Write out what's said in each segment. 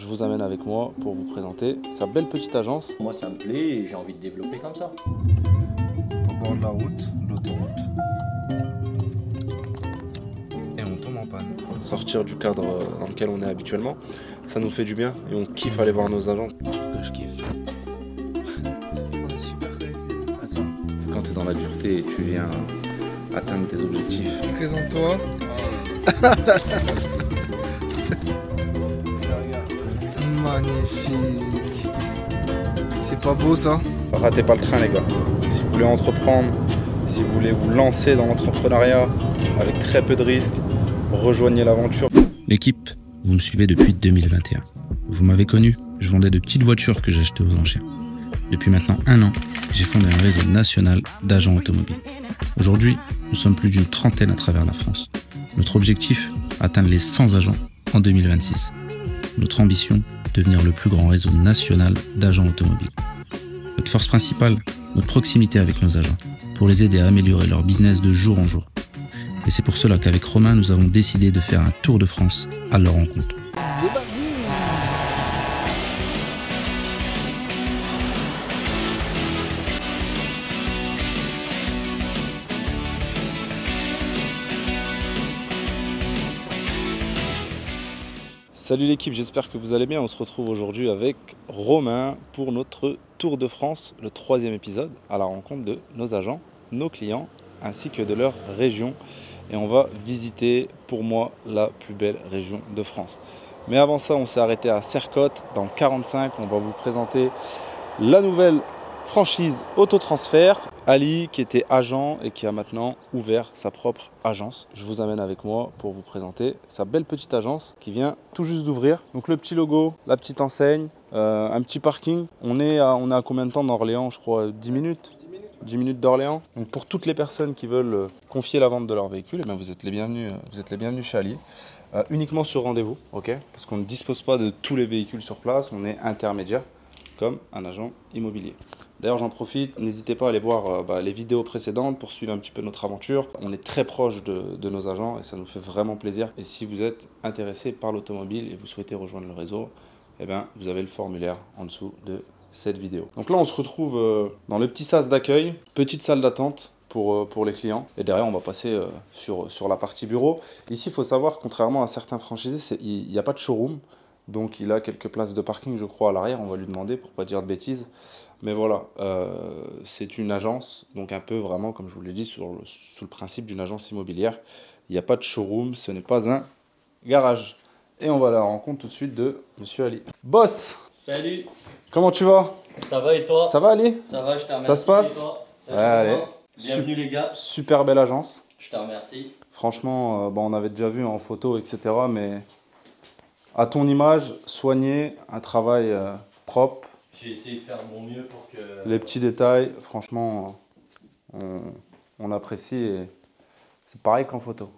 je vous amène avec moi pour vous présenter sa belle petite agence. Moi ça me plaît et j'ai envie de développer comme ça. Au bord de la route, l'autoroute. Et on tombe en panne. Sortir du cadre dans lequel on est habituellement, ça nous fait du bien et on kiffe aller voir nos agents. Je kiffe. Attends. Quand tu es dans la dureté et tu viens atteindre tes objectifs. Présente-toi. Magnifique. C'est pas beau ça? Ratez pas le train les gars. Si vous voulez entreprendre, si vous voulez vous lancer dans l'entrepreneuriat avec très peu de risques, rejoignez l'aventure. L'équipe, vous me suivez depuis 2021. Vous m'avez connu, je vendais de petites voitures que j'achetais aux enchères. Depuis maintenant 1 an, j'ai fondé un réseau national d'agents automobiles. Aujourd'hui, nous sommes plus d'une trentaine à travers la France. Notre objectif, atteindre les 100 agents en 2026. Notre ambition, devenir le plus grand réseau national d'agents automobiles. Notre force principale, notre proximité avec nos agents, pour les aider à améliorer leur business de jour en jour. Et c'est pour cela qu'avec Romain, nous avons décidé de faire un tour de France à leur rencontre. C'est parti. Salut l'équipe, j'espère que vous allez bien. On se retrouve aujourd'hui avec Romain pour notre Tour de France, le 3e épisode, à la rencontre de nos agents, nos clients, ainsi que de leur région. Et on va visiter, pour moi, la plus belle région de France. Mais avant ça, on s'est arrêté à Sercotte, dans le 45. On va vous présenter la nouvelle franchise Autotransfert. Ali, qui était agent et qui a maintenant ouvert sa propre agence. Je vous amène avec moi pour vous présenter sa belle petite agence qui vient tout juste d'ouvrir. Donc le petit logo, la petite enseigne, un petit parking. On est à combien de temps d'Orléans? Je crois 10 minutes. 10 minutes d'Orléans. Donc pour toutes les personnes qui veulent confier la vente de leur véhicule, eh bien vous êtes les bienvenus chez Ali. Uniquement sur rendez-vous, ok? Parce qu'on ne dispose pas de tous les véhicules sur place, on est intermédiaire comme un agent immobilier. D'ailleurs, j'en profite, n'hésitez pas à aller voir les vidéos précédentes pour suivre un petit peu notre aventure. On est très proche de nos agents et ça nous fait vraiment plaisir. Et si vous êtes intéressé par l'automobile et vous souhaitez rejoindre le réseau, eh bien, vous avez le formulaire en dessous de cette vidéo. Donc là, on se retrouve dans le petit sas d'accueil, petite salle d'attente pour les clients. Et derrière, on va passer sur la partie bureau. Ici, il faut savoir, contrairement à certains franchisés, il n'y a pas de showroom. Donc il a quelques places de parking, je crois, à l'arrière. On va lui demander pour ne pas dire de bêtises. Mais voilà, c'est une agence, donc un peu vraiment, comme je vous l'ai dit, sous le principe d'une agence immobilière. Il n'y a pas de showroom, ce n'est pas un garage. Et on va à la rencontre tout de suite de Monsieur Ali. Boss! Salut! Comment tu vas? Ça va et toi? Ça va Ali? Ça va, je te remercie. Ça se passe? Et toi? Ça Ouais, va allez. bien. Bienvenue les gars. Super belle agence. Je te remercie. Franchement, on avait déjà vu en photo, etc. Mais à ton image, soigné, un travail propre. J'ai essayé de faire de mon mieux pour que... Les petits détails, franchement, on apprécie et c'est pareil qu'en photo.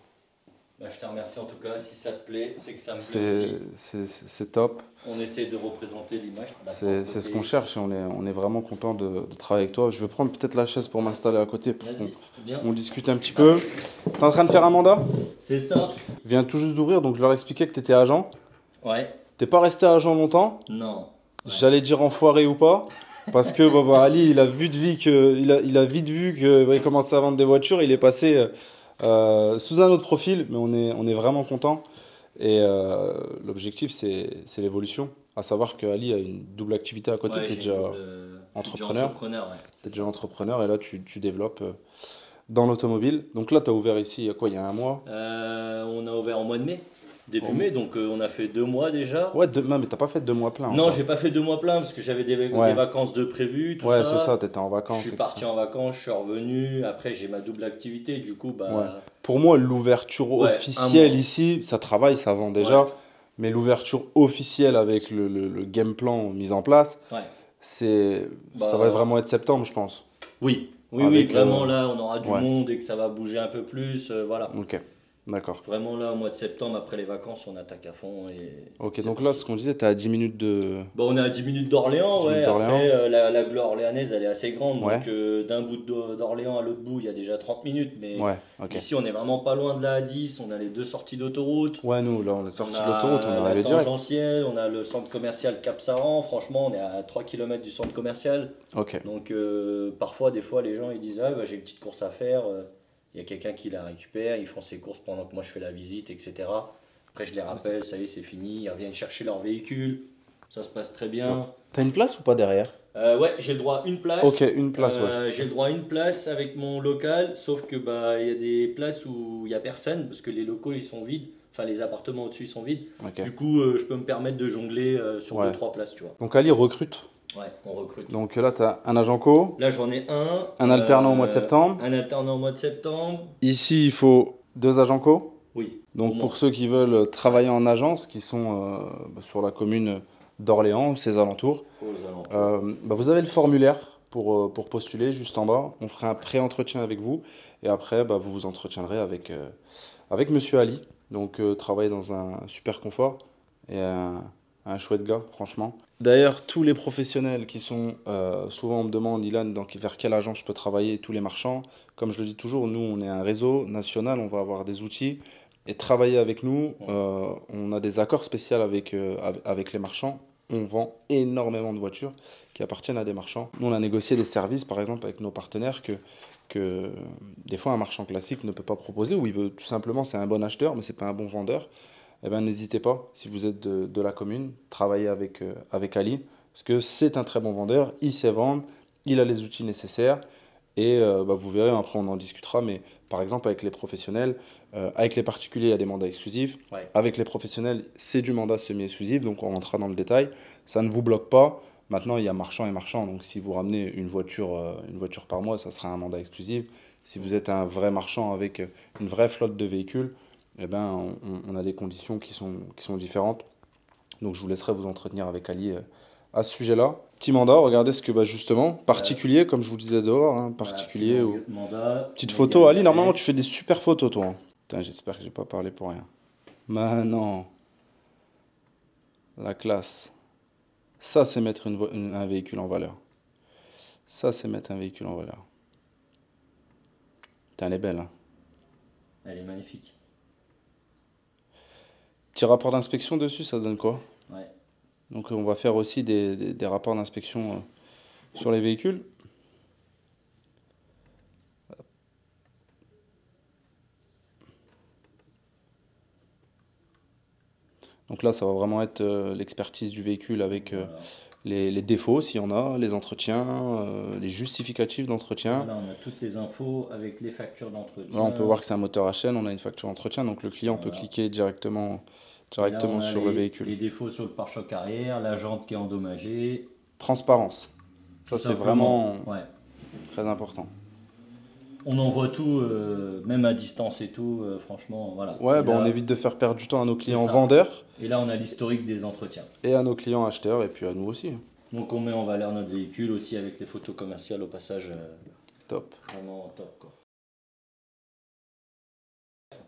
Bah, je te remercie en tout cas, si ça te plaît, c'est que ça me plaît aussi. C'est top. On essaie de représenter l'image. C'est ce qu'on cherche et on est vraiment content de travailler avec toi. Je vais prendre peut-être la chaise pour m'installer à côté pour qu'on discute un petit peu. Tu es en train de faire un mandat? C'est ça. Vient tout juste d'ouvrir, donc je leur expliquais que tu étais agent. Ouais. T'es pas resté agent longtemps? Non. Ouais. J'allais dire enfoiré ou pas, parce que Ali, il a vite vu qu'il commençait à vendre des voitures, il est passé sous un autre profil, mais on est vraiment content. Et l'objectif, c'est l'évolution. À savoir que Ali a une double activité à côté, tu es déjà entrepreneur. Tu es déjà entrepreneur et là, tu développes dans l'automobile. Donc là, tu as ouvert ici, il y a 1 mois? On a ouvert en mois de mai. Début mai, donc on a fait 2 mois déjà. Ouais, mais t'as pas fait 2 mois plein. Non, j'ai pas fait 2 mois plein parce que j'avais des vacances de prévues, tout ça. Ouais, c'est ça, t'étais en vacances. Je suis parti en vacances, je suis revenu. Après, j'ai ma double activité, du coup, Pour moi, l'ouverture officielle ici, ça travaille, ça vend déjà. Ouais. Mais l'ouverture officielle avec le game plan mis en place, ça va vraiment être septembre, je pense. Oui, vraiment là, on aura du monde et que ça va bouger un peu plus, voilà. Ok. D'accord. Vraiment là, au mois de septembre, après les vacances, on attaque à fond. Ok, donc là, ce qu'on disait, t'es à 10 minutes de... Bon, on est à 10 minutes d'Orléans, 10 ouais. minutes d'Orléans. Après, la Gloire orléanaise, elle est assez grande. Ouais. Donc, d'un bout d'Orléans à l'autre bout, il y a déjà 30 minutes. Mais Ouais, ok. ici, on est vraiment pas loin de la A10. On a les 2 sorties d'autoroute. Ouais, nous, là, on est sorti On de l'autoroute, on est a arrivé la direct. tangentielle, on a le centre commercial Cap-Saran. Franchement, on est à 3 km du centre commercial. Ok. Donc, parfois, des fois, les gens ils disent ah, bah, j'ai une petite course à faire. Il y a quelqu'un qui la récupère. Ils font ses courses pendant que moi je fais la visite, etc. Après, je les rappelle, ça y est, c'est fini. Ils reviennent chercher leur véhicule. Ça se passe très bien. T'as une place ou pas derrière? Ouais, j'ai le droit à une place. Ok, une place, ouais. J'ai le droit à une place avec mon local, sauf que bah il y a des places où il y a personne parce que les locaux ils sont vides, enfin les appartements au-dessus ils sont vides. Ok. Du coup, je peux me permettre de jongler sur Ouais. 2-3 places, tu vois. Donc Ali recrute. Ouais, on recrute. Donc là, t'as un agent co, Là, j'en ai un. un alternant au mois de septembre. Un alternant au mois de septembre. Ici, il faut 2 agents co. Oui. Donc au pour moins. ceux qui veulent travailler en agence, qui sont sur la commune d'Orléans ou ses alentours, Aux alentours. vous avez le formulaire pour postuler juste en bas. On fera un pré-entretien avec vous et après vous vous entretiendrez avec Monsieur Ali. Donc travailler dans un super confort et un chouette gars, franchement. D'ailleurs, tous les professionnels qui sont, souvent on me demande, Ilan, vers quel agent je peux travailler, tous les marchands. Comme je le dis toujours, nous on est un réseau national, on va avoir des outils. Et travailler avec nous, on a des accords spéciaux avec les marchands. On vend énormément de voitures qui appartiennent à des marchands. Nous, on a négocié des services, par exemple, avec nos partenaires que des fois un marchand classique ne peut pas proposer, ou il veut tout simplement, c'est un bon acheteur, mais c'est pas un bon vendeur. Eh ben, n'hésitez pas, si vous êtes de la commune, travaillez avec Ali, parce que c'est un très bon vendeur, il sait vendre, il a les outils nécessaires. Et vous verrez, après on en discutera, mais par exemple avec les professionnels, avec les particuliers, il y a des mandats exclusifs. Ouais. Avec les professionnels, c'est du mandat semi-exclusif, donc on rentrera dans le détail. Ça ne vous bloque pas. Maintenant, il y a marchand et marchand, donc si vous ramenez une voiture par mois, ça sera un mandat exclusif. Si vous êtes un vrai marchand avec une vraie flotte de véhicules, eh ben, on a des conditions qui sont différentes. Donc je vous laisserai vous entretenir avec Ali à ce sujet-là. Petit mandat, regardez ce que justement, particulier, comme je vous le disais dehors, hein, particulier. Voilà, ou... mandat, Petite méga photo, Ali, AS. normalement tu fais des super photos toi. Hein. Putain, j'espère que j'ai pas parlé pour rien. Bah non. La classe. Ça, c'est mettre un véhicule en valeur. Ça, c'est mettre un véhicule en valeur. Putain, elle est belle. Hein. Elle est magnifique. Petit rapport d'inspection dessus, ça donne quoi? Ouais. Donc on va faire aussi des rapports d'inspection sur les véhicules. Donc là, ça va vraiment être l'expertise du véhicule avec Voilà. les défauts, s'il y en a, les entretiens, les justificatifs d'entretien. Là, on a toutes les infos avec les factures d'entretien. Là, on peut voir que c'est un moteur à chaîne, on a une facture d'entretien, donc le client peut Voilà. cliquer directement Et là, on a sur le véhicule. les défauts sur le pare-choc arrière, la jante qui est endommagée. Transparence. Ça, Tout c'est simplement. vraiment Ouais. très important. On envoie tout, même à distance et tout, franchement, voilà. Ouais, Et là, on évite de faire perdre du temps à nos clients ça. vendeurs Et là, on a l'historique des entretiens. et à nos clients acheteurs, et puis à nous aussi. Donc, on met en valeur notre véhicule aussi avec les photos commerciales au passage, Top. vraiment top, quoi.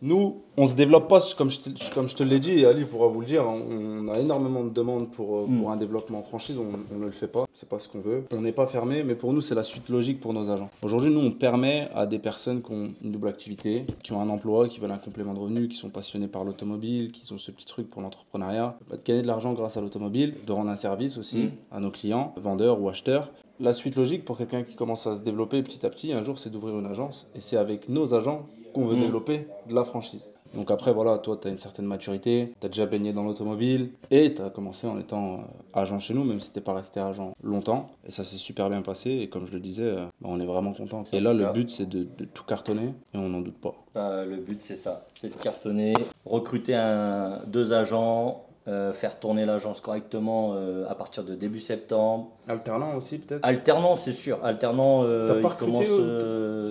Nous, on se développe pas, comme je te l'ai dit, et Ali pourra vous le dire, on a énormément de demandes pour un développement en franchise, on ne le fait pas, c'est pas ce qu'on veut. On n'est pas fermé, mais pour nous, c'est la suite logique pour nos agents. Aujourd'hui, nous, on permet à des personnes qui ont une double activité, qui ont un emploi, qui veulent un complément de revenu, qui sont passionnés par l'automobile, qui ont ce petit truc pour l'entrepreneuriat, de gagner de l'argent grâce à l'automobile, de rendre un service aussi à nos clients, vendeurs ou acheteurs. La suite logique pour quelqu'un qui commence à se développer petit à petit, un jour, c'est d'ouvrir une agence, et c'est avec nos agents qu'on veut développer de la franchise. Donc après, voilà, toi, tu as une certaine maturité, tu as déjà baigné dans l'automobile et tu as commencé en étant agent chez nous, même si tu n'es pas resté agent longtemps. Et ça s'est super bien passé et comme je le disais, on est vraiment content. Et là, le but, c'est de tout cartonner et on n'en doute pas. Le but, c'est ça, c'est de cartonner, recruter 2 agents, faire tourner l'agence correctement à partir de début septembre. Alternant aussi, peut-être? Alternant, c'est sûr. Alternant, T'as pas il recruté commence.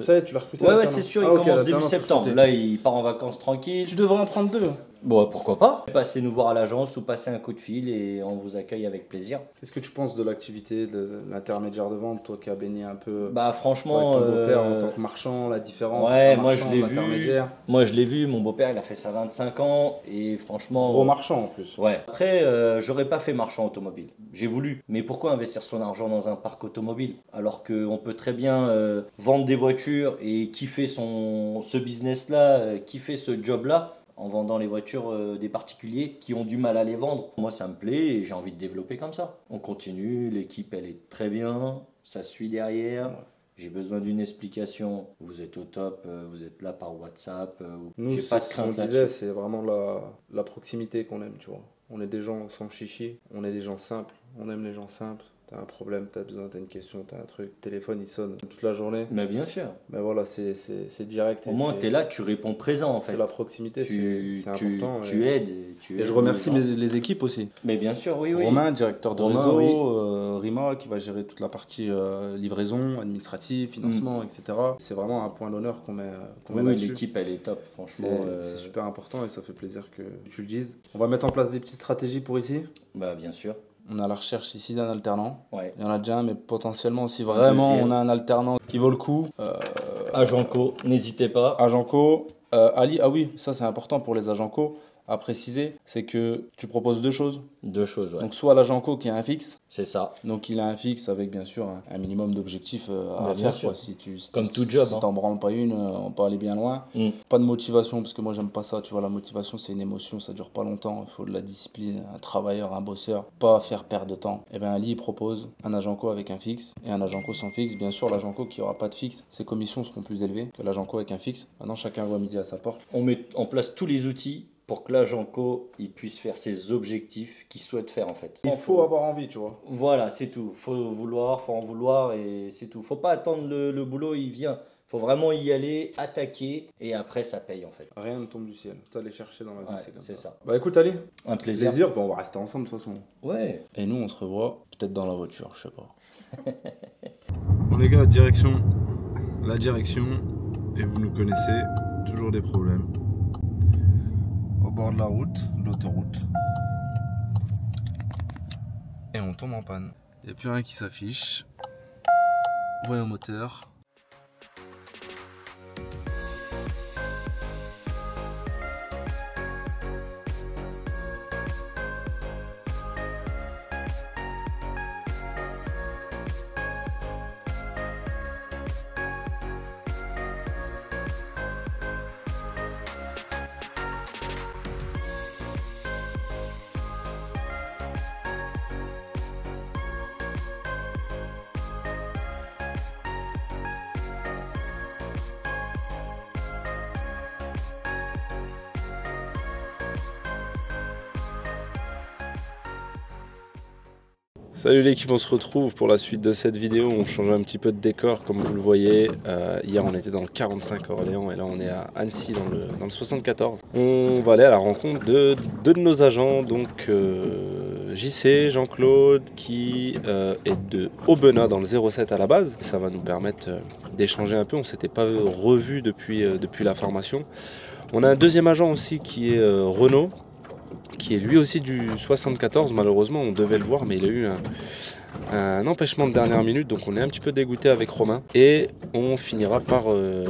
Ça, tu l'as recruté? Ouais, alternant c'est sûr, il ok, commence début l'alternant, c'est septembre. recruté. Là, il part en vacances tranquille. Tu devrais en prendre 2. Bon, pourquoi pas? Passez nous voir à l'agence ou passez un coup de fil et on vous accueille avec plaisir. Qu'est-ce que tu penses de l'activité de l'intermédiaire de vente, toi qui as baigné un peu Bah franchement, avec ton beau-père en tant que marchand, la différence ouais, entre un moi je marchand, l'ai vu. l'intermédiaire. Moi je l'ai vu, mon beau-père il a fait ça 25 ans et franchement. Gros marchand en plus. Ouais. Après, j'aurais pas fait marchand automobile. J'ai voulu. Mais pourquoi investir son argent dans un parc automobile alors qu'on peut très bien vendre des voitures et kiffer ce business-là, kiffer ce job-là en vendant les voitures des particuliers qui ont du mal à les vendre. Moi, ça me plaît et j'ai envie de développer comme ça. On continue, l'équipe, elle est très bien, ça suit derrière. Ouais. J'ai besoin d'une explication. Vous êtes au top, vous êtes là par WhatsApp. Nous, j'ai pas de crainte ce qu'on disait, c'est vraiment la proximité qu'on aime, tu vois. On est des gens sans chichi, on est des gens simples, on aime les gens simples. T'as un problème, t'as besoin, t'as une question, t'as un truc, téléphone il sonne toute la journée. Mais bien sûr. Mais voilà, c'est direct. Au moins t'es là, tu réponds présent en fait. C'est la proximité, c'est important. Tu aides. Et je remercie les équipes aussi. Mais bien sûr, oui. Romain, directeur de réseau, oui. Rima qui va gérer toute la partie livraison, administrative, financement, etc. C'est vraiment un point d'honneur qu'on met là-dessus. L'équipe elle est top, franchement. C'est super important et ça fait plaisir que tu le dises. On va mettre en place des petites stratégies pour ici. Bah bien sûr. On a la recherche ici d'un alternant. Ouais. Il y en a déjà un, mais potentiellement, si vraiment on a un alternant qui vaut le coup. Agent co, n'hésitez pas. Agent co. Ali, ah oui, ça c'est important pour les agents co à préciser, c'est que tu proposes deux choses. Deux choses, ouais. Donc soit l'agent co qui a un fixe. C'est ça. Donc il a un fixe avec bien sûr un minimum d'objectifs à faire. Quoi. Comme tout job. Si t'en branles pas une, on peut aller bien loin. Pas de motivation, parce que moi j'aime pas ça. Tu vois, la motivation c'est une émotion, ça dure pas longtemps. Il faut de la discipline, un travailleur, un bosseur. Pas faire perdre de temps. Et bien Ali il propose un agent co avec un fixe et un agent co sans fixe. Bien sûr, l'agent co qui aura pas de fixe, ses commissions seront plus élevées que l'agent co avec un fixe. Maintenant chacun voit midi à sa porte. On met en place tous les outils pour que l'agent co il puisse faire ses objectifs qu'il souhaite faire en fait. Il faut avoir envie, tu vois. Voilà, c'est tout. Faut en vouloir et c'est tout. Faut pas attendre le boulot, il vient. Faut vraiment y aller, attaquer et après ça paye en fait. Rien ne tombe du ciel. Faut aller chercher dans la vie, c'est comme ça. C'est ça. Bah écoute Ali, un plaisir. Bon, on va rester ensemble de toute façon. Ouais. Et nous on se revoit peut-être dans la voiture, je sais pas. Bon les gars, direction. Et vous nous connaissez, toujours des problèmes. Au bord de la route, l'autoroute. Et on tombe en panne. Il n'y a plus rien qui s'affiche. Voyons moteur. Salut l'équipe, on se retrouve pour la suite de cette vidéo. On change un petit peu de décor comme vous le voyez. Hier on était dans le 45 Orléans et là on est à Annecy dans le 74. On va aller à la rencontre de deux de nos agents, donc JC, Jean-Claude qui est de Aubenas dans le 07 à la base. Ça va nous permettre d'échanger un peu, on ne s'était pas revu depuis la formation. On a un deuxième agent aussi qui est Renaud, qui est lui aussi du 74, malheureusement on devait le voir mais il a eu un empêchement de dernière minute, donc on est un petit peu dégoûté avec Romain. Et on finira par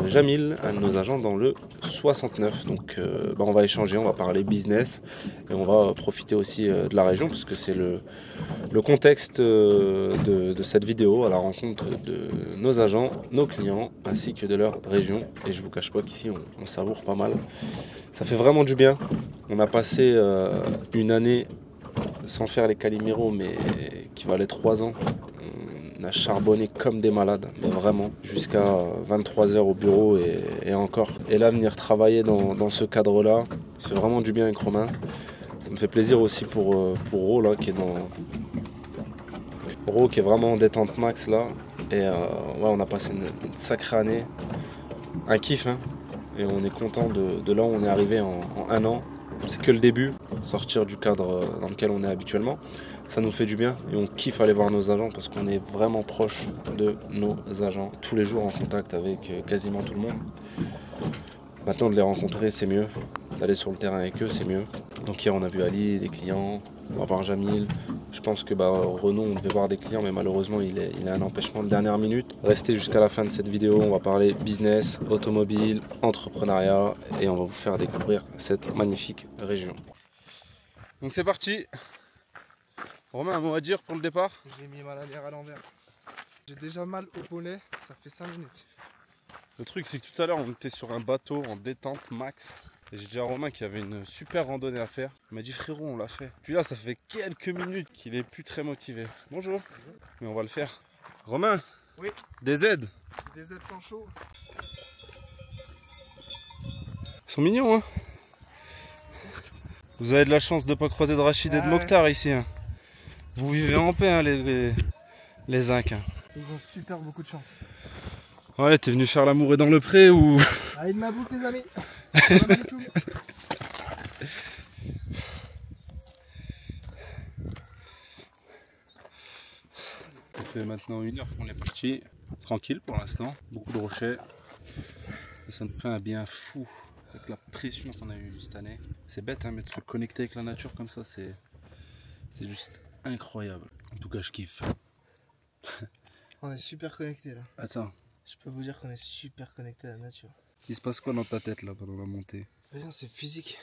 Jamil, un de nos agents dans le 69. Donc on va échanger, on va parler business et on va profiter aussi de la région parce que c'est le contexte de cette vidéo, à la rencontre de nos agents, nos clients ainsi que de leur région. Et je vous cache pas qu'ici on savoure pas mal. Ça fait vraiment du bien. On a passé une année sans faire les Calimero, mais qui valait 3 ans. On a charbonné comme des malades, mais vraiment, jusqu'à 23h au bureau et encore. Et là, venir travailler dans ce cadre-là, ça fait vraiment du bien avec Romain. Ça me fait plaisir aussi pour Ro, là, qui est vraiment en détente max, là. Et ouais, on a passé une sacrée année. Un kiff, hein. Et on est content de là où on est arrivé en 1 an. C'est que le début, sortir du cadre dans lequel on est habituellement, ça nous fait du bien et on kiffe aller voir nos agents parce qu'on est vraiment proche de nos agents, tous les jours en contact avec quasiment tout le monde. Maintenant de les rencontrer c'est mieux d'aller sur le terrain avec eux, c'est mieux. Donc hier on a vu Ali, des clients, on va voir Jamil. Je pense que Renaud, on devait voir des clients, mais malheureusement il a un empêchement de dernière minute. Restez jusqu'à la fin de cette vidéo, on va parler business, automobile, entrepreneuriat et on va vous faire découvrir cette magnifique région. Donc c'est parti. Romain, un mot à dire pour le départ? J'ai mis ma lanière à l'envers. J'ai déjà mal au poney, ça fait 5 minutes. Le truc c'est que tout à l'heure on était sur un bateau en détente max. Et j'ai dit à Romain qu'il y avait une super randonnée à faire. Il m'a dit frérot on l'a fait. Puis là ça fait quelques minutes qu'il est plus très motivé. Bonjour. Mais on va le faire. Romain. Oui. Des aides. Des aides sans chaud. Ils sont mignons hein. Vous avez de la chance de ne pas croiser de Rachid et de Mokhtar ici hein. Vous vivez en paix hein, les Incs hein. Ils ont super beaucoup de chance. Ouais, t'es venu faire l'amour et dans le pré ou... Allez de ma boucle les amis. Ça fait maintenant 1 heure qu'on est parti. Tranquille pour l'instant, beaucoup de rochers. Et ça nous fait un bien fou avec la pression qu'on a eue cette année. C'est bête hein, mais de se connecter avec la nature comme ça, c'est juste incroyable. En tout cas, je kiffe. On est super connectés là. Attends. Je peux vous dire qu'on est super connecté à la nature. Il se passe quoi dans ta tête là pendant la montée? Rien, c'est physique.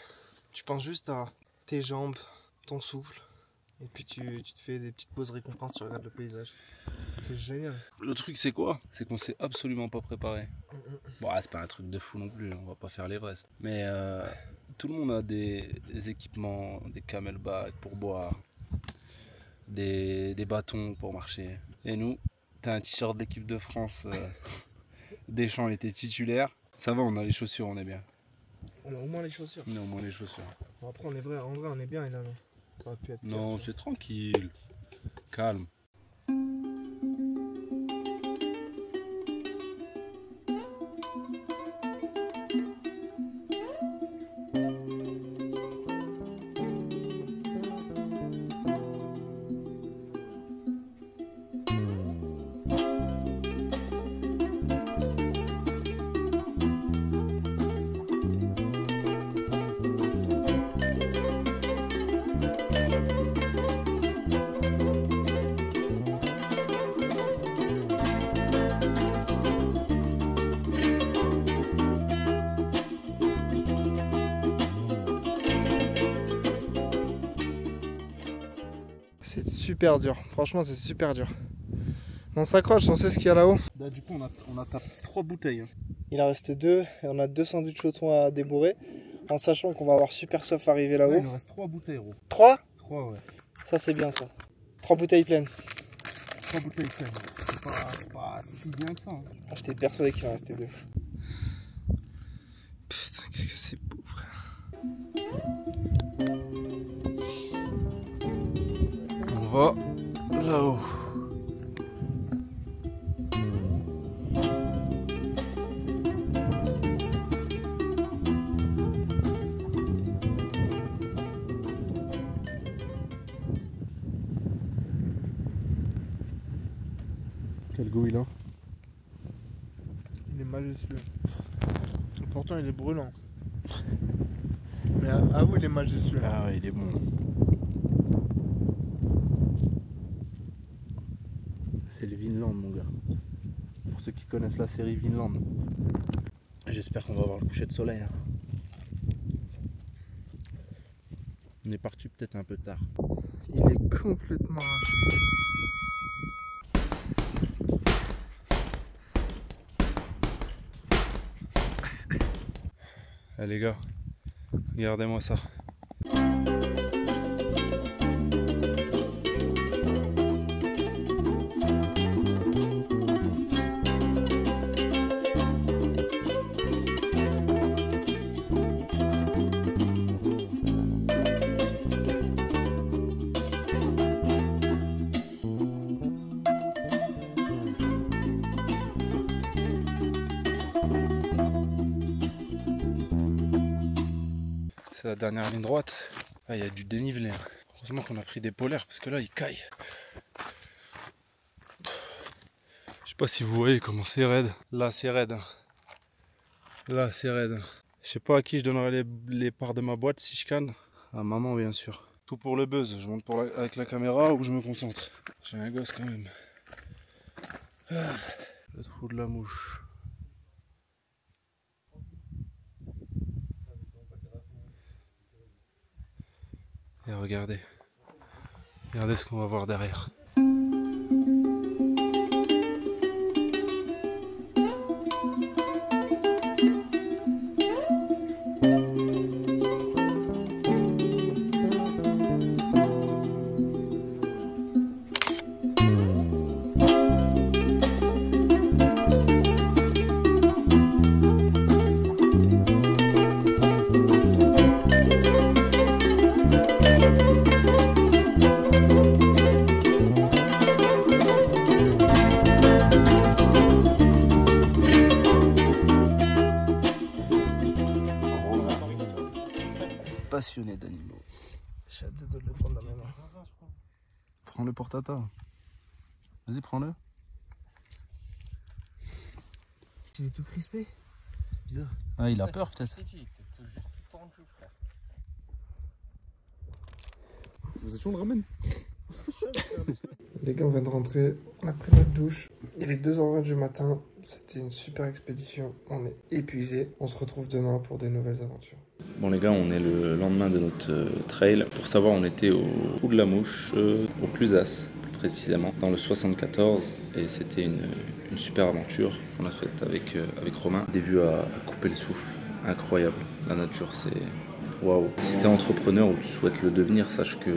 Tu penses juste à tes jambes, ton souffle. Et puis tu te fais des petites pauses récompenses, tu regardes le paysage. C'est génial. Le truc c'est quoi? C'est qu'on s'est absolument pas préparé. Bon, c'est pas un truc de fou non plus, on va pas faire l'Everest. Mais tout le monde a des équipements, des camelbacks pour boire, des bâtons pour marcher. Et nous, t'as un t-shirt de l'équipe de France. Deschamps était titulaire. Ça va, on a les chaussures, on est bien. On a au moins les chaussures. On a au moins les chaussures. Bon, après, en vrai, on est bien et là, non. Ça aurait pu être pire. Non, c'est tranquille. Calme. C'est super dur, franchement c'est super dur. On s'accroche, on sait ce qu'il y a là-haut. Là, du coup, on a tapé 3 bouteilles. Il en reste 2 et on a 2 sandwichs au thon à débourrer. En sachant qu'on va avoir super soif arrivé là-haut. Il nous reste 3 bouteilles, gros. 3 ? 3, ouais. Ça c'est bien ça. 3 bouteilles pleines. 3 bouteilles pleines. C'est pas si bien que ça. Hein. J'étais persuadé qu'il en restait 2. Putain, qu'est-ce que c'est beau, frère. On va là-haut. Quel goût il a? Il est majestueux. Pourtant il est brûlant. Mais à vous il est majestueux. Ah ouais, il est bon. C'est le Vinland, mon gars. Pour ceux qui connaissent la série Vinland. J'espère qu'on va avoir le coucher de soleil. Hein. On est parti peut-être un peu tard. Il est complètement arraché. Allez les gars, regardez-moi ça. C'est la dernière ligne droite. Ah, il y a du dénivelé. Hein. Heureusement qu'on a pris des polaires parce que là il caille. Je sais pas si vous voyez comment c'est raide. Là c'est raide. Là c'est raide. Je sais pas à qui je donnerai les parts de ma boîte si je canne. À maman bien sûr. Tout pour le buzz, je monte avec la caméra ou je me concentre. J'ai un gosse quand même. Ah, le trou de la mouche. Et regardez. Regardez ce qu'on va voir derrière. Passionné d'animaux. J'ai hâte de le prendre dans mes mains. Prends-le pour tata. Vas-y, prends-le. Il est tout crispé. Bizarre. Ah, il a peur peut-être. Vous êtes chaud, on le ramène. Les gars, on vient de rentrer. On a pris notre douche. Il est 2h20 du matin. C'était une super expédition. On est épuisé. On se retrouve demain pour des nouvelles aventures. Bon les gars, on est le lendemain de notre trail. Pour savoir, on était au Trou de la Mouche, au Clusaz plus précisément, dans le 74. Et c'était une super aventure qu'on a faite avec Romain. Des vues à couper le souffle, incroyable. La nature, c'est waouh. Si t'es entrepreneur ou tu souhaites le devenir, sache que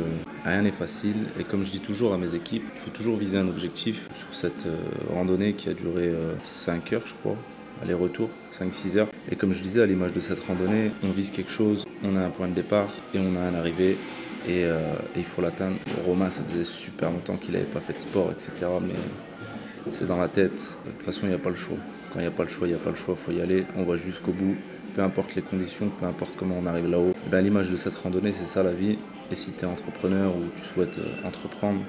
rien n'est facile. Et comme je dis toujours à mes équipes, il faut toujours viser un objectif. Sur cette randonnée qui a duré 5 heures, je crois. Aller-retour, 5-6 heures. Et comme je disais, à l'image de cette randonnée, on vise quelque chose, on a un point de départ et on a un arrivée et il faut l'atteindre. Romain, ça faisait super longtemps qu'il n'avait pas fait de sport, etc. Mais c'est dans la tête. De toute façon, il n'y a pas le choix. Quand il n'y a pas le choix, il n'y a pas le choix, il faut y aller. On va jusqu'au bout. Peu importe les conditions, peu importe comment on arrive là-haut. À l'image de cette randonnée, c'est ça la vie. Et si tu es entrepreneur ou tu souhaites entreprendre,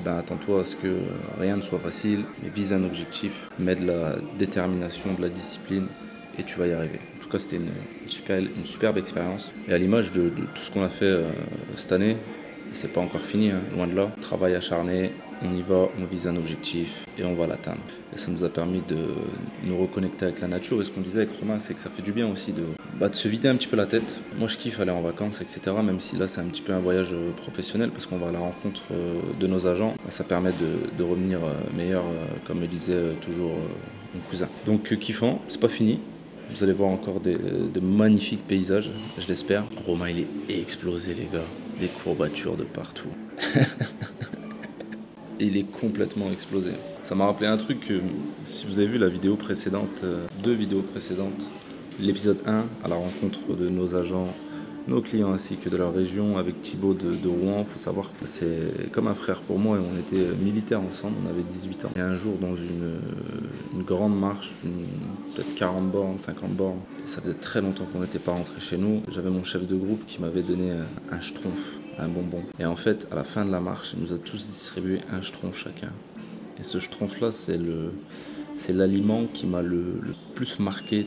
attends-toi à ce que rien ne soit facile, mais vise un objectif, mets de la détermination, de la discipline et tu vas y arriver. En tout cas, c'était une superbe expérience. Et à l'image de tout ce qu'on a fait cette année, c'est pas encore fini, hein, loin de là. Travail acharné, on y va, on vise un objectif et on va l'atteindre. Et ça nous a permis de nous reconnecter avec la nature. Et ce qu'on disait avec Romain, c'est que ça fait du bien aussi de se vider un petit peu la tête. Moi, je kiffe aller en vacances, etc. Même si là, c'est un petit peu un voyage professionnel parce qu'on va à la rencontre de nos agents. Ça permet de revenir meilleur, comme me disait toujours mon cousin. Donc, kiffant, c'est pas fini. Vous allez voir encore de magnifiques paysages, je l'espère. Romain, il est explosé, les gars. Des courbatures de partout. Il est complètement explosé. Ça m'a rappelé un truc, si vous avez vu la vidéo précédente, 2 vidéos précédentes, l'épisode 1, à la rencontre de nos agents, nos clients ainsi que de leur région, avec Thibaut de Rouen. Il faut savoir que c'est comme un frère pour moi et on était militaires ensemble, on avait 18 ans. Et un jour, dans une grande marche, peut-être 40 bornes, 50 bornes, et ça faisait très longtemps qu'on n'était pas rentré chez nous, j'avais mon chef de groupe qui m'avait donné un schtroumpf, un bonbon. Et en fait, à la fin de la marche, il nous a tous distribué un schtroumpf chacun. Et ce schtroumpf-là, c'est l'aliment qui m'a le plus marqué,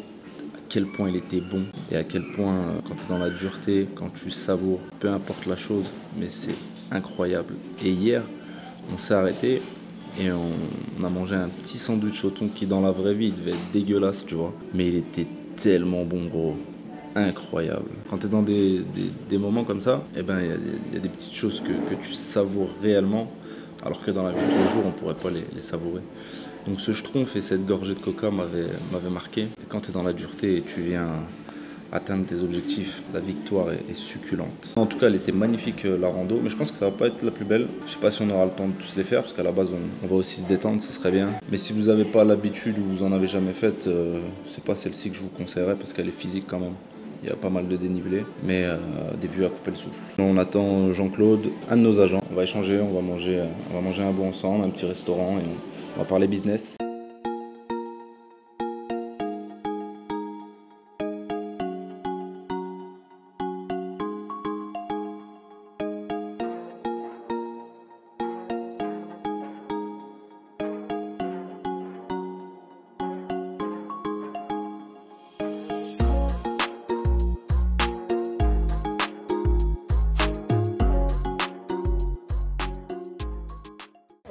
à quel point il était bon et à quel point, quand tu es dans la dureté, quand tu savoures, peu importe la chose, mais c'est incroyable. Et hier, on s'est arrêté et on a mangé un petit sandwich au thon qui, dans la vraie vie, il devait être dégueulasse, tu vois. Mais il était tellement bon, gros. Incroyable. Quand tu es dans des moments comme ça, il y a des petites choses que tu savoures réellement, alors que dans la vie de tous les jours, on ne pourrait pas les savourer. Donc ce schtroumpf et cette gorgée de coca m'avaient marqué. Et quand tu es dans la dureté et tu viens atteindre tes objectifs, la victoire est succulente. En tout cas, elle était magnifique, la rando, mais je pense que ça va pas être la plus belle. Je sais pas si on aura le temps de tous les faire, parce qu'à la base, on va aussi se détendre, ce serait bien. Mais si vous n'avez pas l'habitude ou vous en avez jamais faite, c'est pas celle-ci que je vous conseillerais, parce qu'elle est physique quand même. Il y a pas mal de dénivelé, mais des vues à couper le souffle. On attend Jean-Claude, un de nos agents. On va échanger, on va manger un bout ensemble, un petit restaurant, et on va parler business.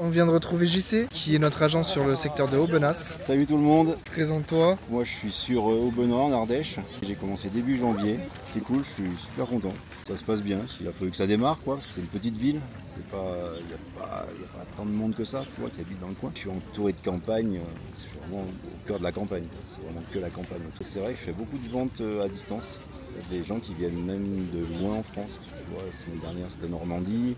On vient de retrouver JC, qui est notre agent sur le secteur de Aubenas. Salut tout le monde, Présente-toi. moi je suis sur Aubenas en Ardèche. J'ai commencé début janvier, c'est cool, je suis super content. Ça se passe bien, il a fallu que ça démarre quoi, parce que c'est une petite ville. Il n'y a pas tant de monde que ça, tu vois, qui habite dans le coin. Je suis entouré de campagne, je suis vraiment au cœur de la campagne, c'est vraiment que la campagne. C'est vrai que je fais beaucoup de ventes à distance. Il y a des gens qui viennent même de loin en France. Tu vois, la semaine dernière c'était Normandie,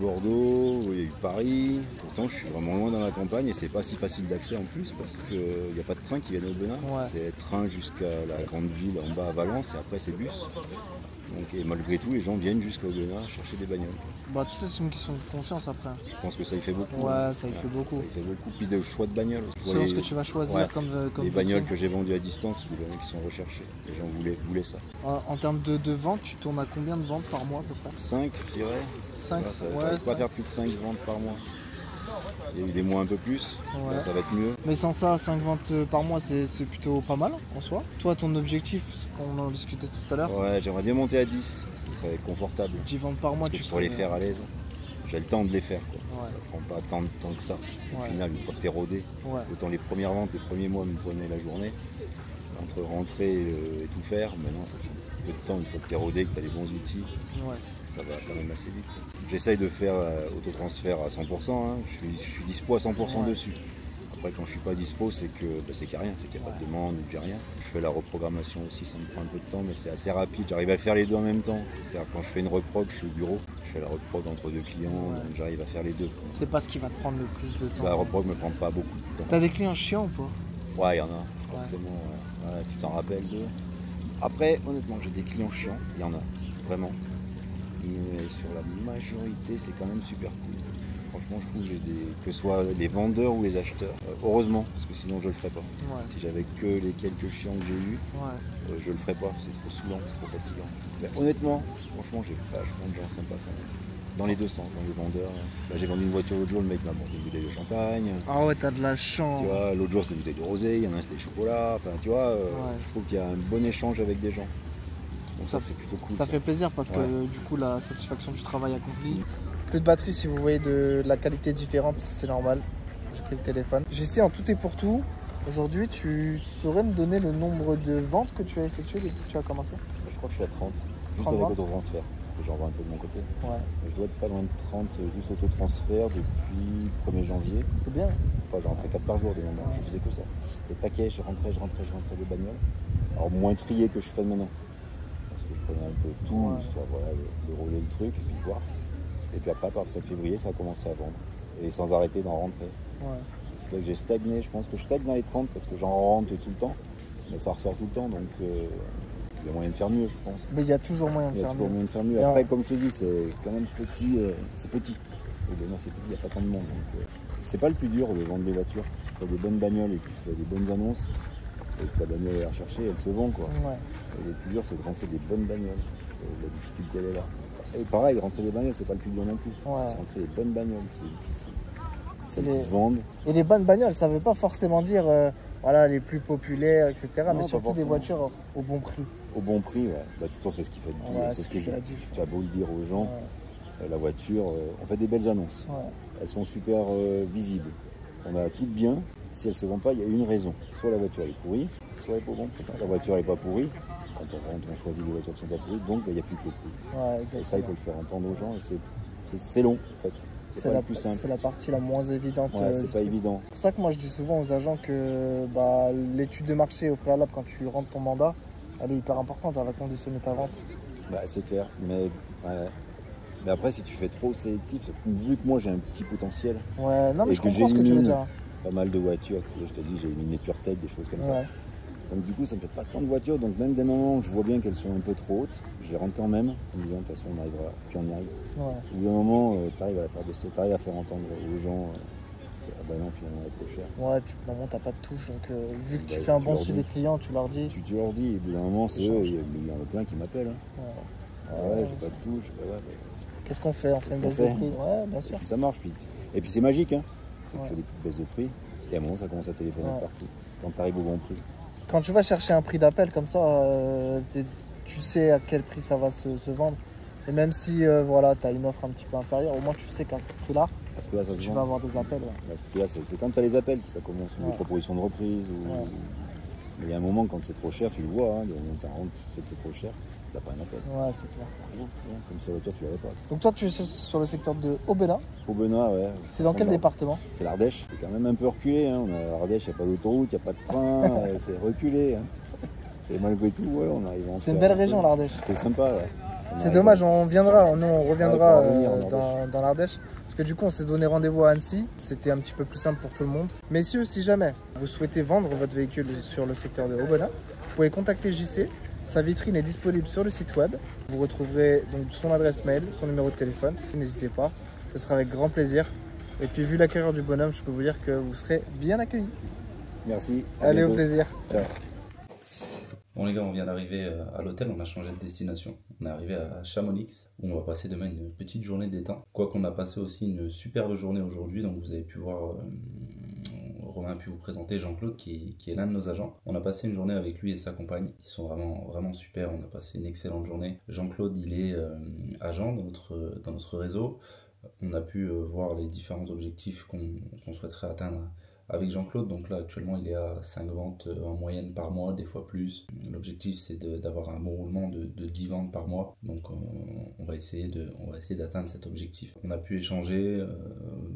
Bordeaux, il y a eu Paris. Pourtant je suis vraiment loin dans la campagne et c'est pas si facile d'accès en plus parce qu'il n'y a pas de train qui vient au Aubenas. Ouais. C'est train jusqu'à la grande ville en bas à Valence et après c'est bus. Donc, et malgré tout, les gens viennent jusqu'à Aubenas chercher des bagnoles. Bah, tout c'est une question de confiance après. Je pense que ça y fait beaucoup. Ouais, ça y fait beaucoup. Ça y fait beaucoup. Puis de choix de bagnoles. Selon ce que tu vas choisir ouais, comme les bagnoles que j'ai vendues à distance, c'est des bagnoles qui sont recherchées. Les gens voulaient ça. En termes de ventes, tu tournes à combien de ventes par mois à peu près? 5, je dirais. 5, Ça, ouais. j'arrive pas à faire plus de 5 ventes par mois. Il y a eu des mois un peu plus, Ouais. là ça va être mieux. Mais sans ça, 5 ventes par mois, c'est plutôt pas mal en soi. Toi, ton objectif, on en discutait tout à l'heure, Ouais, j'aimerais bien monter à 10, ce serait confortable. 10 ventes par mois, Parce que tu je pourrais les serais- faire à l'aise. J'ai le temps de les faire. Quoi. Ouais. Ça prend pas tant de temps que ça. Au Ouais. final, une fois que t'es rodé, Ouais. autant les premières ventes, les premiers mois me prenaient la journée. Entre rentrer et tout faire, maintenant ça fait un peu de temps, une fois que t'es rodé, que t'as les bons outils, Ouais. ça va quand même assez vite. J'essaye de faire autotransfert à 100%, hein. Je suis dispo à 100% Ouais. dessus. Après quand je suis pas dispo, c'est qu'il n'y a rien, c'est qu'il n'y a pas de demande ou qu'il n'y a rien. Je fais la reprogrammation aussi, ça me prend un peu de temps, mais c'est assez rapide. J'arrive à faire les deux en même temps. C'est-à-dire quand je fais une reprog, je suis au bureau, je fais la reprog entre deux clients, Ouais. donc j'arrive à faire les deux. C'est pas ce qui va te prendre le plus de temps. La reprog me prend pas beaucoup de temps. T'as des clients chiants ou pas? Ouais, il y en a, forcément. Ouais, tu t'en rappelles d'eux. Après, honnêtement, j'ai des clients chiants, il y en a, vraiment. Mais sur la majorité, c'est quand même super cool. Franchement, je trouve que ce soit les vendeurs ou les acheteurs. Heureusement, parce que sinon je le ferais pas. Ouais. Si j'avais que les quelques chiants que j'ai eus, Ouais. je le ferais pas. C'est trop saoulant, c'est trop fatigant. Mais honnêtement, franchement, j'ai vachement de gens sympas quand même. Dans les deux sens, dans les vendeurs. Là, j'ai vendu une voiture l'autre jour, le mec m'a apporté une bouteille de champagne. Ah ouais, t'as de la chance. Tu vois, l'autre jour c'était une bouteille de rosé, il y en a un c'était chocolat, enfin tu vois, Ouais. je trouve qu'il y a un bon échange avec des gens. Donc Ça- ça c'est plutôt cool. Ça fait plaisir parce que Ouais. du coup la satisfaction du travail accompli. Plus de batterie, si vous voyez de la qualité différente, c'est normal. J'ai pris le téléphone. J'essaie en tout et pour tout. Aujourd'hui, tu saurais me donner le nombre de ventes que tu as effectuées depuis que tu as commencé? Je crois que je suis à 30, juste 30 avec ventes autotransfert, parce que j'en vends un peu de mon côté. Ouais, Mais je dois être pas loin de 30 juste autotransfert depuis 1er janvier. c'est bien. Je sais pas, j'en rentrais 4 par jour des moments, je faisais que ça. J'étais taquet, je rentrais des bagnoles. Alors moins trié que je fais maintenant. Parce que je prenais un peu tout, Ouais. histoire voilà, de rouler le truc et puis voir. Et puis après, à partir de février, ça a commencé à vendre. Et sans arrêter d'en rentrer. Ouais. Ce qui fait que j'ai stagné, je pense que je stagne dans les 30 parce que j'en rentre tout le temps. Mais ça ressort tout le temps, donc il y a moyen de faire mieux, je pense. Mais il y a toujours moyen de Il y a faire toujours mieux. moyen de faire mieux. Et Après, on- comme je te dis, c'est quand même petit. C'est petit. Aubenas, c'est petit, il n'y a pas tant de monde. Donc, c'est pas le plus dur de vendre des voitures. Si tu as des bonnes bagnoles et que tu fais des bonnes annonces, et que la bagnole est recherchée, elle se vend, quoi. Ouais. Et le plus dur, c'est de rentrer des bonnes bagnoles. La difficulté, elle est là. Et pareil, rentrer des bagnoles, c'est pas le plus dur non plus. Ouais. C'est rentrer les bonnes bagnoles, c'est difficile. Celles Les- qui se vendent. Et les bonnes bagnoles, ça veut pas forcément dire voilà, les plus populaires, etc. Non, mais pas surtout des forcément. voitures au bon prix. Au bon prix, ouais. Bah, de toute façon, c'est ce qui fait le plus. Ouais, c'est ce qui fait la diff. Tu as beau le dire aux gens, Ouais. la voiture, on fait des belles annonces. Ouais. Elles sont super visibles. On a toutes bien. Si elles ne se vendent pas, il y a une raison. Soit la voiture est pourrie, soit elle est pas bon prix. La voiture n'est pas pourrie. Quand on rentre, on choisit des voitures qui ne sont pas pourries, donc il n'y a plus que le prix. Ouais, Et exactement. ça, il faut le faire entendre aux gens. Et c'est long, en fait. C'est pas le plus simple. C'est la partie la moins évidente. Ouais, du c'est pas truc. évident. C'est pour ça que moi je dis souvent aux agents que bah, l'étude de marché au préalable quand tu rentres ton mandat, elle est hyper importante, elle va conditionner ta vente. Bah, c'est clair. Mais après, si tu fais trop sélectif, vu que moi j'ai un petit potentiel, Ouais, non mais Et je que comprends ce que tu veux j'élimine. dire. pas mal de voitures, tu sais, je te dis, j'ai éliminé PureTech, des choses comme ça. Ouais. Donc du coup, ça me fait pas tant de voitures, donc même des moments où je vois bien qu'elles sont un peu trop hautes, je les rentre quand même, en me disant de toute façon on arrivera, puis on y arrive. Ouais. Au bout d'un moment, tu arrives à la faire baisser, tu arrives à faire entendre aux gens que ah bah non, finalement elle est trop chère. Ouais, puis normalement t'as pas de touche, donc vu que tu Bah, fais un tu bon leur suivi dis. client, tu leur dis. Tu leur dis, et au bout d'un moment, c'est eux, Échange. il y en a plein qui m'appellent. Hein. Ouais. Ah ouais, j'ai pas de touche, bah ouais, Qu'est-ce qu'on fait? On fait une Qu'est-ce baisse qu'on de fait prix? Ouais, bien Et sûr. puis ça marche, et puis c'est magique, hein. C'est que Ouais. tu fais des petites baisses de prix, et à un moment ça commence à téléphoner Ouais. partout, quand tu arrives au bon prix. Quand tu vas chercher un prix d'appel comme ça, tu sais à quel prix ça va se vendre. Et même si voilà, tu as une offre un petit peu inférieure, au moins tu sais qu'à ce prix-là, Parce que là, ça se tu vend. vas avoir des appels. Ouais. Parce que là, c'est quand tu as les appels que ça commence, ou Ouais. des propositions de reprise. Ou... Ouais. Mais il y a un moment, quand c'est trop cher, tu le vois, hein, il y a un moment, tu sais que c'est trop cher, t'as pas un appel. Ouais, c'est clair. Comme si la voiture, tu l'avais pas. Donc toi, tu es sur le secteur de Aubenas. Aubenas, ouais. C'est dans quel département? C'est l'Ardèche. C'est quand même un peu reculé. Hein. On a l'Ardèche, il n'y a pas d'autoroute, il n'y a pas de train, c'est reculé. Hein. Et malgré tout, ouais, on arrive à en C'est une faire belle un peu. région, l'Ardèche. C'est sympa, ouais. C'est dommage, on reviendra faudra revenir en dans l'Ardèche. Parce que du coup, on s'est donné rendez-vous à Annecy. C'était un petit peu plus simple pour tout le monde. Messieurs, si jamais vous souhaitez vendre votre véhicule sur le secteur de Aubenas, vous pouvez contacter JC. Sa vitrine est disponible sur le site web. Vous retrouverez donc son adresse mail, son numéro de téléphone. N'hésitez pas, ce sera avec grand plaisir. Et puis, vu la carrière du bonhomme, je peux vous dire que vous serez bien accueillis. Merci. Allez, au plaisir. Ciao. Bon les gars, on vient d'arriver à l'hôtel, on a changé de destination. On est arrivé à Chamonix, où on va passer demain une petite journée d'été. Quoi qu'on a passé aussi une superbe journée aujourd'hui, donc vous avez pu voir, Romain a pu vous présenter Jean-Claude qui est l'un de nos agents. On a passé une journée avec lui et sa compagne, ils sont vraiment super, on a passé une excellente journée. Jean-Claude, il est agent dans notre réseau. On a pu voir les différents objectifs qu'on souhaiterait atteindre avec Jean-Claude. Donc là actuellement il est à 5 ventes en moyenne par mois, des fois plus. L'objectif c'est d'avoir un bon roulement de 10 ventes par mois. Donc on va essayer d'atteindre cet objectif. On a pu échanger,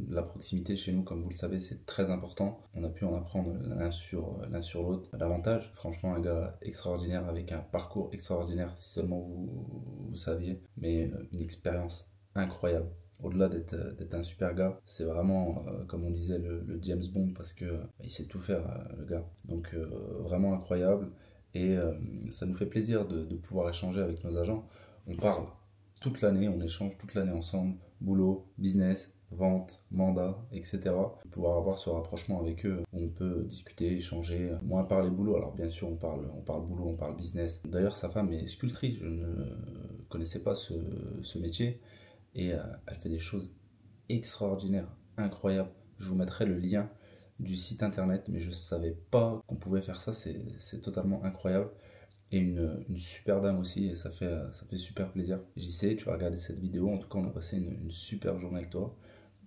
la proximité chez nous comme vous le savez c'est très important. On a pu en apprendre l'un sur l'autre. L'avantage, franchement un gars extraordinaire avec un parcours extraordinaire si seulement vous saviez, mais une expérience incroyable. Au-delà d'être un super gars, c'est vraiment, comme on disait, le James Bond parce que il sait tout faire, le gars. Donc vraiment incroyable. Et ça nous fait plaisir de pouvoir échanger avec nos agents. On parle toute l'année, on échange toute l'année ensemble. Boulot, business, vente, mandat, etc. Pouvoir avoir ce rapprochement avec eux où on peut discuter, échanger, moins parler boulot. Alors bien sûr on parle boulot, on parle business. D'ailleurs sa femme est sculptrice, je ne connaissais pas ce métier. Et elle fait des choses extraordinaires, incroyables. Je vous mettrai le lien du site internet, mais je ne savais pas qu'on pouvait faire ça, c'est totalement incroyable. Et une super dame aussi, et ça fait super plaisir. J'y sais, tu vas regarder cette vidéo, en tout cas on a passé une super journée avec toi.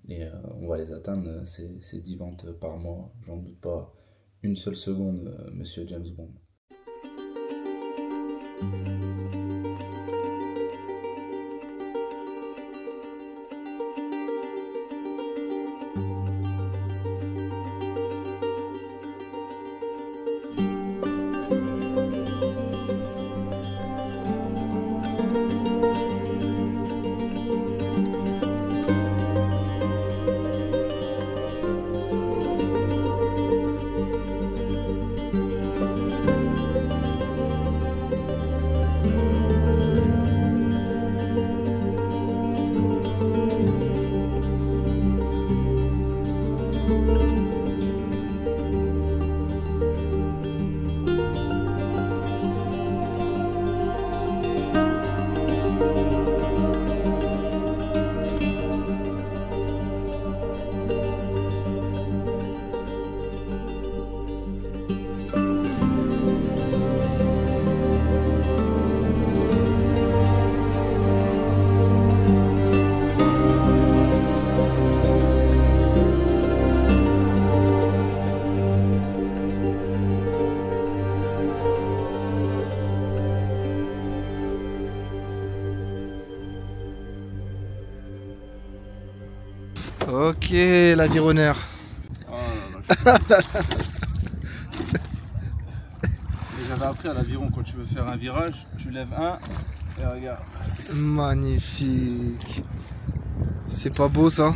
Et on va les atteindre, ces 10 ventes par mois, j'en doute pas une seule seconde, monsieur James Bond. Ok, l'avironneur. J'avais appris à l'aviron, quand tu veux faire un virage, tu lèves un et regarde. Magnifique. C'est pas beau ça?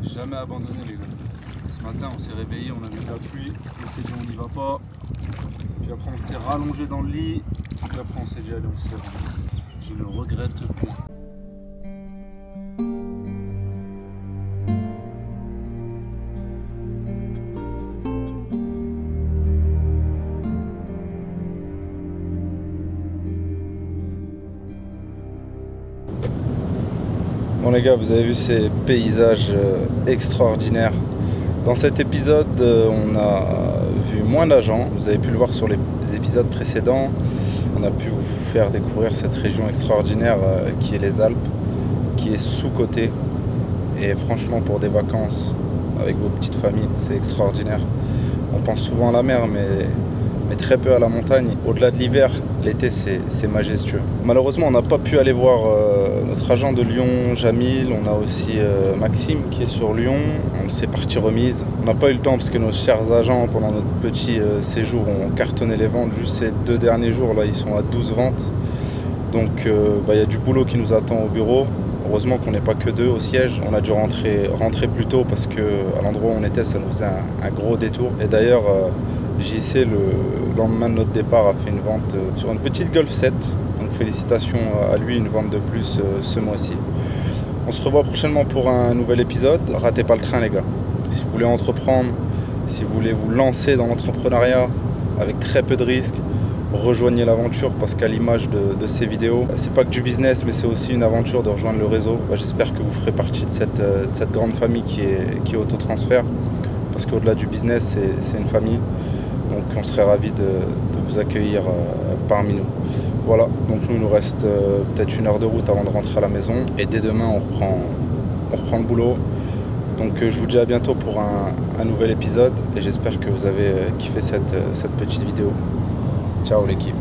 Jamais abandonné les gars. Ce matin on s'est réveillé, on a vu de la pluie, on s'est dit on n'y va pas. Puis après on s'est rallongé dans le lit, puis après on s'est dit allez on se lève. Je ne regrette point. Bon les gars, vous avez vu ces paysages extraordinaires. Dans cet épisode, on a vu moins d'agents. Vous avez pu le voir sur les épisodes précédents. On a pu vous faire découvrir cette région extraordinaire qui est les Alpes, qui est sous-cotée. Et franchement, pour des vacances avec vos petites familles, c'est extraordinaire. On pense souvent à la mer, mais très peu à la montagne. Au-delà de l'hiver, l'été, c'est majestueux. Malheureusement, on n'a pas pu aller voir notre agent de Lyon, Jamil. On a aussi Maxime qui est sur Lyon. On s'est parti remise. On n'a pas eu le temps parce que nos chers agents, pendant notre petit séjour, ont cartonné les ventes. Juste ces 2 derniers jours, là, ils sont à 12 ventes. Donc, y a du boulot qui nous attend au bureau. Heureusement qu'on n'est pas que 2 au siège. On a dû rentrer plus tôt parce qu'à l'endroit où on était, ça nous faisait un gros détour. Et d'ailleurs, JC, le lendemain de notre départ, a fait une vente sur une petite Golf 7. Donc félicitations à lui, une vente de plus ce mois-ci. On se revoit prochainement pour un nouvel épisode. Ratez pas le train, les gars. Si vous voulez entreprendre, si vous voulez vous lancer dans l'entrepreneuriat avec très peu de risques, rejoignez l'aventure parce qu'à l'image de ces vidéos, c'est pas que du business, mais c'est aussi une aventure de rejoindre le réseau. J'espère que vous ferez partie de cette grande famille qui est Autotransfert, parce qu'au-delà du business, c'est une famille. Donc on serait ravis de vous accueillir parmi nous. Voilà, donc il nous reste peut-être 1 heure de route avant de rentrer à la maison. Et dès demain, on reprend le boulot. Donc je vous dis à bientôt pour un nouvel épisode. Et j'espère que vous avez kiffé cette petite vidéo. Ciao l'équipe.